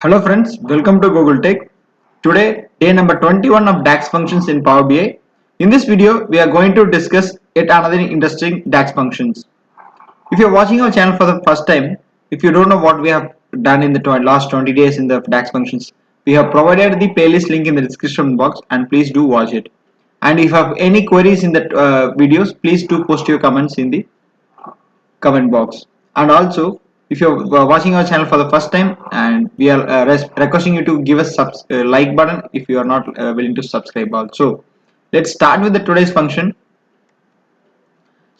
Hello friends, welcome to Gokul Tech. Today, day number 21 of DAX functions in Power BI. In this video, we are going to discuss yet another interesting DAX functions. If you are watching our channel for the first time, if you don't know what we have done in the last 20 days in the DAX functions, we have provided the playlist link in the description box and please do watch it. And if you have any queries in the videos, please do post your comments in the comment box. And also, if you're watching our channel for the first time, and we are requesting you to give us like button if you are not willing to subscribe also. Let's start with the today's function.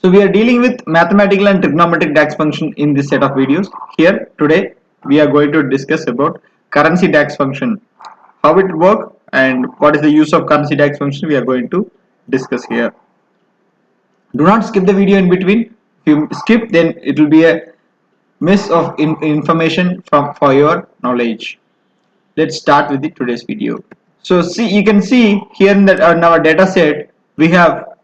So we are dealing with mathematical and trigonometric DAX function in this set of videos. Here today we are going to discuss about currency DAX function, how it works and what is the use of currency DAX function we are going to discuss here. Do not skip the video in between. If you skip, then it will be a miss of information for your knowledge. Let's start with the today's video. So see, you can see here in our data set we have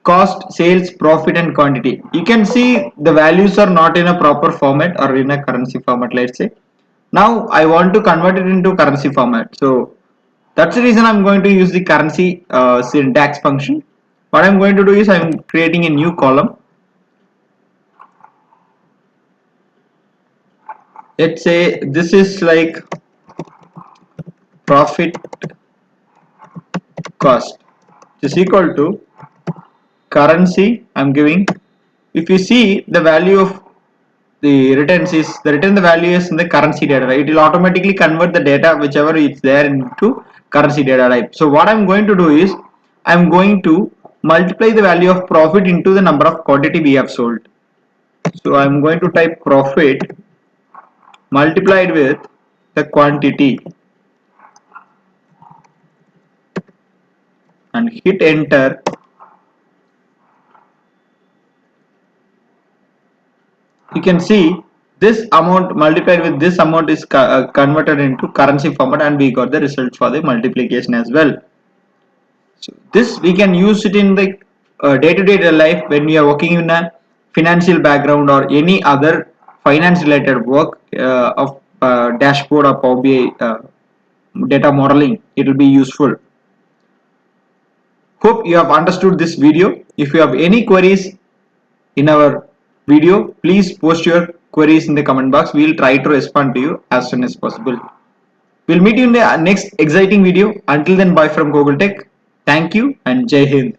cost, sales, profit and quantity. You can see the values are not in a proper format or in a currency format, let's say. Now I want to convert it into currency format. So that's the reason I'm going to use the currency DAX function. What I'm going to do is I'm creating a new column. Let's say this is like profit cost is equal to currency. I'm giving, if you see the value of the returns is the value is in the currency data, right? It will automatically convert the data whichever is there into currency data type. So what I'm going to do is I'm going to multiply the value of profit into the number of quantity we have sold. So I'm going to type profit multiplied with the quantity and hit enter. You can see this amount multiplied with this amount is converted into currency format and we got the result for the multiplication as well. So this we can use it in the day-to-day life when we are working in a financial background or any other finance related work of dashboard or Power BI data modeling. It will be useful. Hope you have understood this video. If you have any queries in our video, please post your queries in the comment box. We will try to respond to you as soon as possible. We'll meet you in the next exciting video. Until then, bye from Gokul Tech. Thank you and Jai Hind.